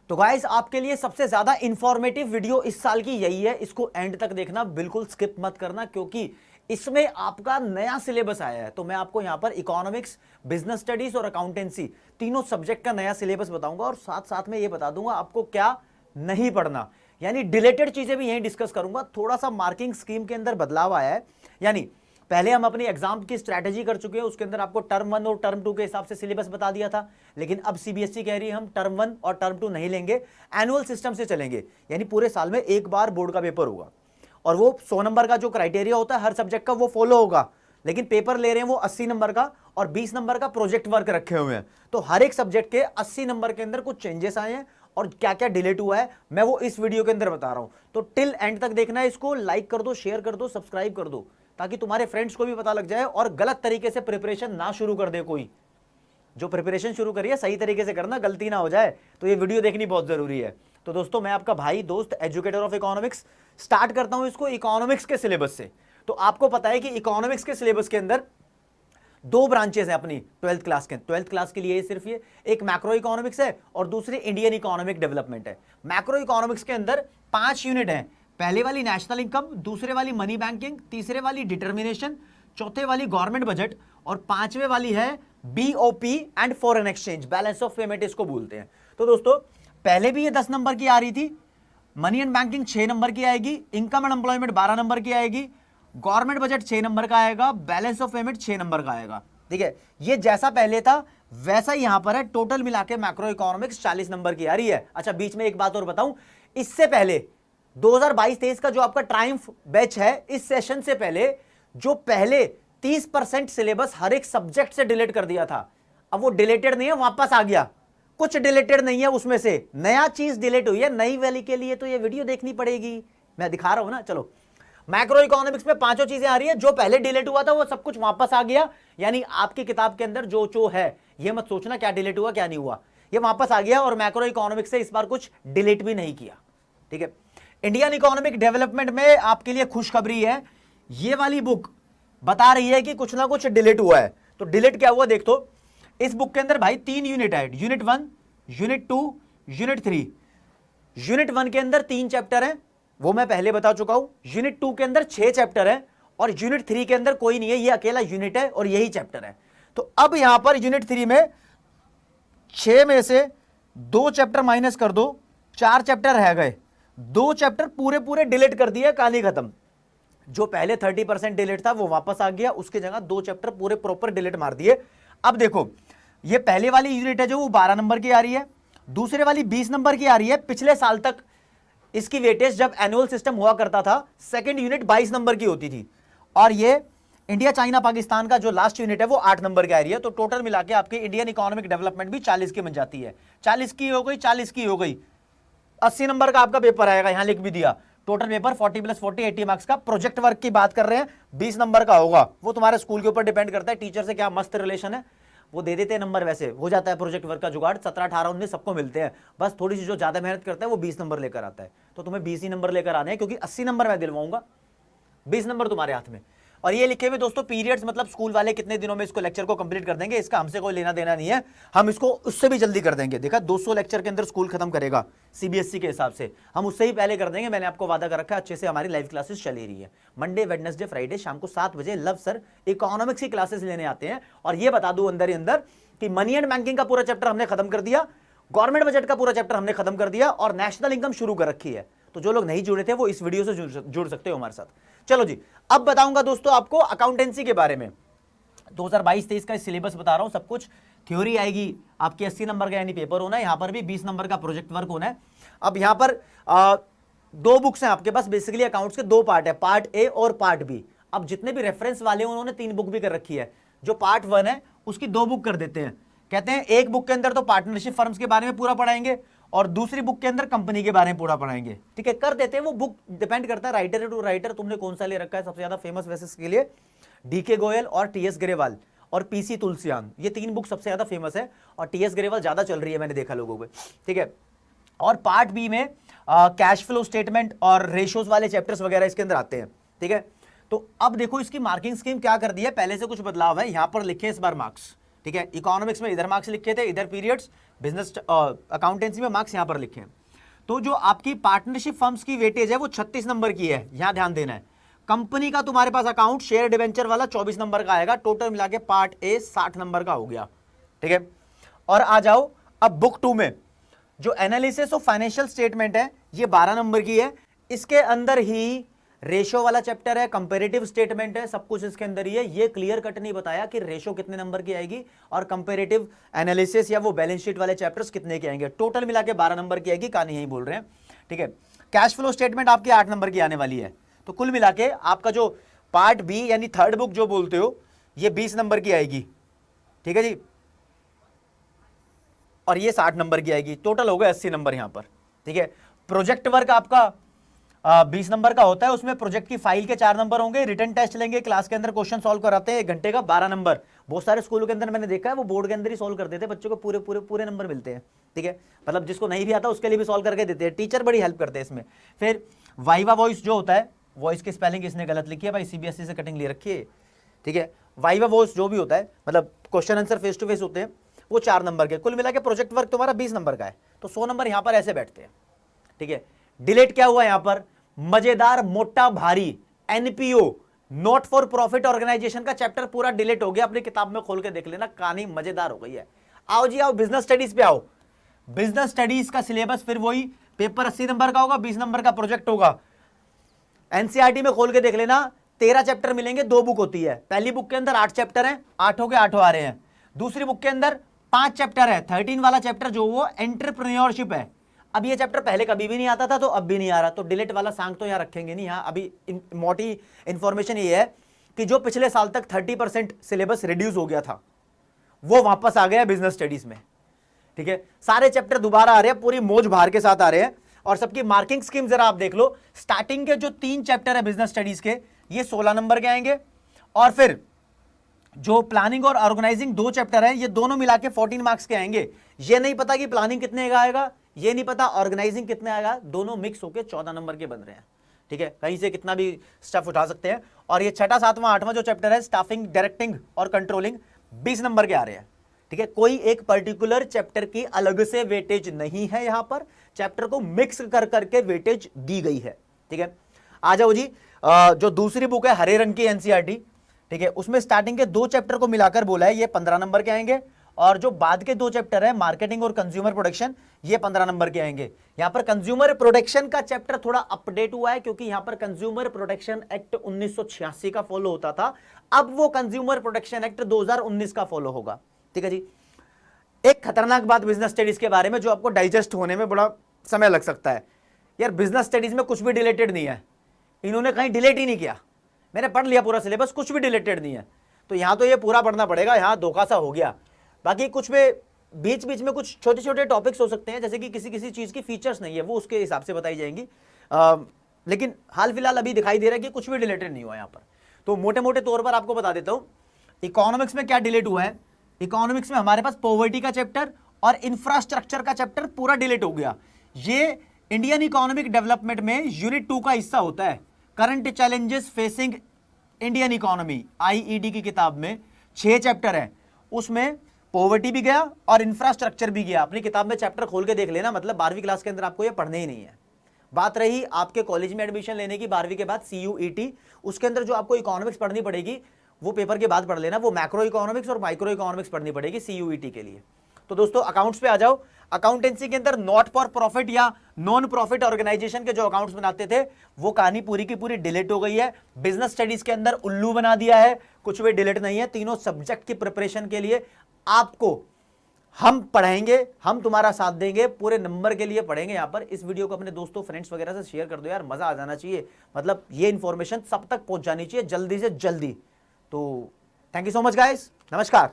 तो गाइस आपके लिए सबसे ज्यादा इंफॉर्मेटिव वीडियो इस साल की यही है, इसको एंड तक देखना, बिल्कुल स्किप मत करना, क्योंकि इसमें आपका नया सिलेबस आया है। तो मैं आपको यहां पर इकोनॉमिक्स, बिजनेस स्टडीज और अकाउंटेंसी तीनों सब्जेक्ट का नया सिलेबस बताऊंगा और साथ साथ में ये बता दूंगा आपको क्या नहीं पढ़ना, यानी डिलेटेड चीजें भी यहीं डिस्कस करूंगा। थोड़ा सा मार्किंग स्कीम के अंदर बदलाव आया है, यानी पहले हम अपनी एग्जाम की स्ट्रैटेजी कर चुके हैं, उसके अंदर आपको टर्म 1 और टर्म 2 के हिसाब से सिलेबस बता दिया था, लेकिन अब सीबीएसई कह रही है हम टर्म 1 और टर्म 2 नहीं लेंगे, एनुअल सिस्टम से चलेंगे, यानी पूरे साल में एक बार बोर्ड का पेपर होगा और वो 100 नंबर का जो क्राइटेरिया होता है हर सब्जेक्ट का वो फॉलो होगा, लेकिन पेपर ले रहे हैं वो 80 नंबर का और 20 नंबर का प्रोजेक्ट वर्क रखे हुए हैं। तो हर एक सब्जेक्ट के 80 नंबर के अंदर कुछ चेंजेस आए हैं और क्या क्या डिलीट हुआ है मैं वो इस वीडियो के अंदर बता रहा हूं। तो टिल एंड तक देखना है, इसको लाइक कर दो, शेयर कर दो, सब्सक्राइब कर दो, ताकि तुम्हारे फ्रेंड्स को भी पता लग जाए और गलत तरीके से प्रिपरेशन ना शुरू कर दे। कोई जो प्रिपरेशन शुरू करिए सही तरीके से करना, गलती ना हो जाए, तो ये वीडियो देखनी बहुत जरूरी है। तो दोस्तों मैं आपका भाई दोस्त एजुकेटर ऑफ इकोनॉमिक्स स्टार्ट करता हूं इसको इकोनॉमिक्स के सिलेबस से। तो आपको पता है कि इकोनॉमिक्स के सिलेबस के अंदर दो ब्रांचेस हैं अपनी 12th क्लास के। 12th क्लास के लिए सिर्फ ये एक मैक्रो इकोनॉमिक्स है और दूसरी इंडियन इकोनॉमिक डेवलपमेंट है। मैक्रो इकोनॉमिक्स के अंदर 5 यूनिट हैं, पहले वाली नेशनल इनकम, दूसरे वाली मनी बैंकिंग, तीसरे वाली डिटर्मिनेशन, चौथे वाली गवर्नमेंट बजट और पांचवे वाली है BOP and foreign exchange, balance of payment इसको बोलते हैं। तो दोस्तों पहले भी ये 10 नंबर की आ रही थी, मनी एंड बैंकिंग 6 नंबर की आएगी, इनकम एंड एम्प्लॉयमेंट 12 नंबर की आएगी, गवर्नमेंट बजट 6 नंबर का आएगा, बैलेंस ऑफ पेमेंट 6 नंबर का आएगा। ठीक है, ये जैसा पहले था वैसा ही यहां पर है। टोटल मिला के मैक्रो इकोनॉमिक्स 40 नंबर की आ रही है। अच्छा बीच में एक बात और बताऊं, इससे पहले 2022-23 का जो आपका ट्रायम्फ बैच है, इस सेशन से पहले जो पहले 30% सिलेबस हर एक सब्जेक्ट से डिलीट कर दिया था, अब वो डिलीटेड नहीं है, वापस आ गया। कुछ डिलीटेड नहीं है, उसमें से नया चीज डिलीट हुई है, नई वाली के लिए तो ये वीडियो देखनी पड़ेगी, मैं दिखा रहा हूं ना। चलो मैक्रो इकोनॉमिक्स में 5 चीजें आ रही है, जो पहले डिलीट हुआ था वो सब कुछ वापस आ गया, यानी आपकी किताब के अंदर जो है, ये मत सोचना क्या डिलीट हुआ क्या नहीं हुआ, ये वापस आ गया और मैक्रो इकोनॉमिक्स से इस बार कुछ डिलीट भी नहीं किया। ठीक है, इंडियन इकोनॉमिक डेवलपमेंट में आपके लिए खुशखबरी है, ये वाली बुक बता रही है कि कुछ ना कुछ डिलीट हुआ है। तो डिलीट क्या हुआ देख, तो इस बुक के अंदर भाई 3 यूनिट है, यूनिट 1, यूनिट 2, यूनिट 3। यूनिट 1 के अंदर 3 चैप्टर हैं, वो मैं पहले बता चुका हूं। यूनिट 2 के अंदर 6 चैप्टर है और यूनिट 3 के अंदर कोई नहीं है, ये अकेला यूनिट है और यही चैप्टर है। तो अब यहां पर यूनिट 3 में 6 में से 2 चैप्टर माइनस कर दो, 4 चैप्टर रह गए, 2 चैप्टर पूरे पूरे डिलीट कर दिए, कहानी खत्म। जो पहले 30% डिलीट था वो वापस आ गया, उसकी जगह 2 चैप्टर पूरे प्रॉपर डिलीट मार दिए। अब देखो ये पहले वाली यूनिट है जो वो 12 नंबर की आ रही है, दूसरे वाली 20 नंबर की आ रही है। पिछले साल तक इसकी वेटेज जब एनुअल सिस्टम हुआ करता था, सेकंड यूनिट 22 नंबर की होती थी और ये इंडिया चाइना पाकिस्तान का जो लास्ट यूनिट है वो 8 नंबर की आ रही है। तो टोटल मिला के आपकी इंडियन इकोनॉमिक डेवलपमेंट भी 40 की बन जाती है। 40 की हो गई, 40 की हो गई, 80 नंबर का आपका पेपर आएगा, यहां लिख भी दिया। टोटल पेपर 40 + 40 80 मार्क्स का। प्रोजेक्ट वर्क की बात कर रहे हैं 20 नंबर का होगा, वो तुम्हारे स्कूल के ऊपर डिपेंड करता है, टीचर से क्या मस्त रिलेशन है, वो दे देते हैं नंबर, वैसे हो जाता है प्रोजेक्ट वर्क का जुगाड़। 17 18 19 सबको मिलते हैं, बस थोड़ी सी जो ज्यादा मेहनत करता है वो 20 नंबर लेकर आता है। तो तुम्हें 20 ही नंबर लेकर आने हैं, क्योंकि 80 नंबर मैं दिलवाऊंगा, 20 नंबर तुम्हारे हाथ में। और ये लिखे हुए दोस्तों पीरियड्स, मतलब स्कूल वाले कितने दिनों में इसको लेक्चर को कंप्लीट कर देंगे, इसका हमसे कोई लेना देना नहीं है, हम इसको उससे भी जल्दी कर देंगे। देखा 200 लेक्चर के अंदर स्कूल खत्म करेगा सीबीएसई के हिसाब से, हम उससे ही पहले कर देंगे। मैंने आपको वादा कर रखा है, अच्छे से हमारी लाइव क्लासेस चली रही है। मंडे वेडनेसडे फ्राइडे शाम को 7 बजे लव सर इकोनॉमिक्स की क्लासेस लेने आते हैं। और ये बता दूं अंदर ही अंदर कि मनी एंड बैंकिंग का पूरा चैप्टर हमने खत्म कर दिया, गवर्नमेंट बजट का पूरा चैप्टर हमने खत्म कर दिया और नेशनल इनकम शुरू कर रखी है। तो जो लोग नहीं जुड़े थे वो इस वीडियो से जुड़ सकते हो हमारे साथ। चलो जी, अब बताऊंगा दोस्तों आपको अकाउंटेंसी के बारे में। 2022-23 का सिलेबस बता रहा हूं, सब कुछ थ्योरी आएगी आपकी 80 नंबर का, यानी पेपर होना है, यहां पर भी 20 नंबर का प्रोजेक्ट वर्क होना है। अब यहां पर 2 बुक्स हैं आपके पास, बेसिकली अकाउंट्स के 2 पार्ट है, पार्ट ए और पार्ट बी। अब जितने भी रेफरेंस वाले हैं उन्होंने 3 बुक भी कर रखी है। जो पार्ट 1 है उसकी 2 बुक कर देते हैं, कहते हैं एक बुक के अंदर तो पार्टनरशिप फर्म्स के बारे में पूरा पढ़ाएंगे और दूसरी बुक के अंदर कंपनी के बारे में पूरा पढ़ाएंगे। ठीक है, कर देते हैं, वो बुक डिपेंड करता है राइटर टू राइटर, तुमने कौन सा ले रखा है। सबसे ज्यादा फेमस वैसे इसके लिए डीके गोयल और टीएस ग्रेवाल और पीसी तुलसियान, ये 3 बुक सबसे ज्यादा फेमस है और टीएस ग्रेवाल ज्यादा चल रही है, मैंने देखा लोगों को। ठीक है, और पार्ट बी में कैश फ्लो स्टेटमेंट और रेशियोज वाले चैप्टर्स वगैरह इसके अंदर आते हैं। ठीक है, तो अब देखो इसकी मार्किंग स्कीम क्या कर दी है, पहले से कुछ बदलाव है। यहां पर लिखे इस बार मार्क्स, ठीक है, इकोनॉमिक्स में इधर मार्क्स लिखे थे, इधर पीरियड्स, बिजनेस अकाउंटेंसी में मार्क्स यहां पर लिखे हैं। तो जो आपकी पार्टनरशिप फर्म्स की वेटेज है वो 36 नंबर की है, यहां ध्यान देना है। कंपनी का तुम्हारे पास अकाउंट शेयर डिवेंचर वाला 24 नंबर का आएगा, टोटल मिला के पार्ट ए 60 नंबर का हो गया, ठीक है। और आ जाओ अब बुक 2 में, जो एनालिसिस ऑफ फाइनेंशियल स्टेटमेंट है ये 12 नंबर की है। इसके अंदर ही रेशो वाला चैप्टर है, कंपैरेटिव स्टेटमेंट है, सब कुछ इसके अंदर ही है। ये क्लियर कट नहीं बताया कि रेशो कितने नंबर की आएगी और कंपैरेटिव एनालिसिस या वो बैलेंस शीट वाले चैप्टर्स कितने के आएंगे। टोटल मिला के 12 नंबर की आएगी, कहानी यही बोल रहे हैं, ठीक है। कैश फ्लो स्टेटमेंट आपकी 8 नंबर की आने वाली है। तो कुल मिला के आपका जो पार्ट बी यानी थर्ड बुक जो बोलते हो ये 20 नंबर की आएगी, ठीक है जी, और ये 60 नंबर की आएगी। टोटल हो गए 80 नंबर यहां पर, ठीक है। प्रोजेक्ट वर्क आपका 20 नंबर का होता है, उसमें प्रोजेक्ट की फाइल के 4 नंबर होंगे, रिटन टेस्ट लेंगे, क्लास के अंदर क्वेश्चन सॉल्व कराते हैं 1 घंटे का 12 नंबर। बहुत सारे स्कूलों के अंदर मैंने देखा है वो बोर्ड के अंदर ही सॉल्व कर देते हैं, बच्चों को पूरे पूरे पूरे नंबर मिलते हैं, ठीक है। मतलब जिसको नहीं भी आता उसके लिए भी सॉल्व करके देते हैं, टीचर बड़ी हेल्प करते हैं इसमें। फिर वाइवा वॉइस जो होता है, वॉइस की स्पेलिंग इसने गलत लिखी है भाई, सीबीएसई से कटिंग ले रखी है, ठीक है। वाइवा वॉइस जो भी होता है, मतलब question answer face to face होते हैं, वो 4 नंबर के। कुल मिला के प्रोजेक्ट वर्क तुम्हारा 20 नंबर का है, तो 100 नंबर यहां पर ऐसे बैठते हैं, ठीक है। डिलीट क्या हुआ यहां पर, मजेदार मोटा भारी NPO not for profit organisation का चैप्टर पूरा डिलीट हो गया। अपनी किताब में खोल के देख लेना, कहानी मजेदार हो गई है। आओ जी आओ बिजनेस स्टडीज पे आओ। बिजनेस स्टडीज का सिलेबस फिर वही, पेपर 80 नंबर का होगा, 20 नंबर का प्रोजेक्ट होगा। एनसीईआरटी में खोल के देख लेना, 13 चैप्टर मिलेंगे, 2 बुक होती है। पहली बुक के अंदर 8 चैप्टर हैं, 8 के 8 आ रहे हैं। दूसरी बुक के अंदर 5 चैप्टर है, 13 वाला चैप्टर जो वो एंटरप्रेन्योरशिप है। अब ये चैप्टर पहले कभी भी नहीं आता था, तो अब भी नहीं आ रहा, तो डिलीट वाला सांग तो यहाँ रखेंगे नहीं। यहाँ अभी मोटी इंफॉर्मेशन ये है कि जो पिछले साल तक 30% सिलेबस रिड्यूस हो गया था वो वापस आ गया बिजनेस स्टडीज में, ठीक है। सारे चैप्टर दोबारा आ रहे हैं, पूरी मौज भार के साथ आ रहे हैं। और सबकी मार्किंग स्कीम जरा आप देख लो, स्टार्टिंग के जो 3 चैप्टर है बिजनेस स्टडीज के, ये 16 नंबर के आएंगे, और फिर जो प्लानिंग और ऑर्गेनाइजिंग 2 चैप्टर है, ये दोनों मिला के 14 मार्क्स के आएंगे। ये नहीं पता कि प्लानिंग कितने का आएगा, ये नहीं पता ऑर्गेनाइजिंग कितने आएगा, दोनों मिक्स होकर 14 नंबर के बन रहे हैं, ठीक है। कहीं से कितना भी स्टफ उठा सकते हैं। और ये 6, 7, 8वां जो चैप्टर है स्टाफिंग, डायरेक्टिंग और कंट्रोलिंग, 20 नंबर के आ रहे हैं, ठीक है। कोई एक पर्टिकुलर चैप्टर की अलग से वेटेज नहीं है, यहां पर चैप्टर को मिक्स कर करके वेटेज दी गई है, ठीक है। आ जाओ जी, जो दूसरी बुक है हरे रंग की एनसीईआरटी, ठीक है, उसमें स्टार्टिंग के 2 चैप्टर को मिलाकर बोला है, ये 15 नंबर के आएंगे। और जो बाद के 2 चैप्टर है मार्केटिंग और कंज्यूमर प्रोडक्शन, ये 15 नंबर के आएंगे। यहां पर कंज्यूमर प्रोडक्शन का चैप्टर थोड़ा अपडेट हुआ है, क्योंकि यहां पर कंज्यूमर प्रोडक्शन एक्ट 1986 का फॉलो होता था, अब वो कंज्यूमर प्रोडक्शन एक्ट 2019 का फॉलो होगा, ठीक है जी। एक खतरनाक बात बिजनेस स्टडीज के बारे में जो आपको डाइजेस्ट होने में बड़ा समय लग सकता है, यार बिजनेस स्टडीज में कुछ भी डिलेटेड नहीं है, इन्होंने कहीं डिलीट ही नहीं किया। मैंने पढ़ लिया पूरा सिलेबस, कुछ भी डिलीटेड नहीं है, तो यहां तो ये पूरा पढ़ना पड़ेगा, यहां धोखा सा हो गया। बाकी कुछ में बीच बीच में कुछ छोटे छोटे टॉपिक्स हो सकते हैं, जैसे कि किसी किसी चीज़ की फीचर्स नहीं है, वो उसके हिसाब से बताई जाएंगी। लेकिन हाल फिलहाल अभी दिखाई दे रहा है कि कुछ भी डिलीटेड नहीं हुआ यहाँ पर। तो मोटे मोटे तौर पर आपको बता देता हूँ इकोनॉमिक्स में क्या डिलीट हुआ है। इकोनॉमिक्स में हमारे पास पॉवर्टी का चैप्टर और इंफ्रास्ट्रक्चर का चैप्टर पूरा डिलीट हो गया। ये इंडियन इकोनॉमिक डेवलपमेंट में यूनिट 2 का हिस्सा होता है। Current challenges facing Indian economy, IED की किताब में 6 चैप्टर है, उसमें पॉवर्टी भी गया और इंफ्रास्ट्रक्चर भी गया। अपनी किताब में चैप्टर खोल के देख लेना, मतलब 12वीं क्लास के अंदर आपको ये पढ़ने ही नहीं है। बात रही आपके कॉलेज में एडमिशन लेने की 12वीं के बाद, CUET, उसके अंदर जो आपको इकोनॉमिक्स पढ़नी पड़ेगी वो पेपर के बाद पढ़ लेना, वो मैक्रो इकोनॉमिक्स और माइक्रो इकोनॉमिक्स पढ़नी पड़ेगी CUET के लिए। तो दोस्तों अकाउंट्स पे आ जाओ। अकाउंटेंसी के अंदर नॉट फॉर प्रॉफिट या नॉन प्रॉफिट ऑर्गेनाइजेशन के जो अकाउंट्स बनाते थे वो कहानी पूरी की पूरी डिलीट हो गई है। बिजनेस स्टडीज के अंदर उल्लू बना दिया है, कुछ भी डिलीट नहीं है। तीनों सब्जेक्ट की प्रिपरेशन के लिए आपको हम पढ़ाएंगे, हम तुम्हारा साथ देंगे, पूरे नंबर के लिए पढ़ेंगे यहाँ पर। इस वीडियो को अपने दोस्तों फ्रेंड्स वगैरह से शेयर कर दो यार, मजा आ जाना चाहिए, मतलब ये इंफॉर्मेशन सब तक पहुंच जानी चाहिए जल्दी से जल्दी। तो thank you so much guys, नमस्कार।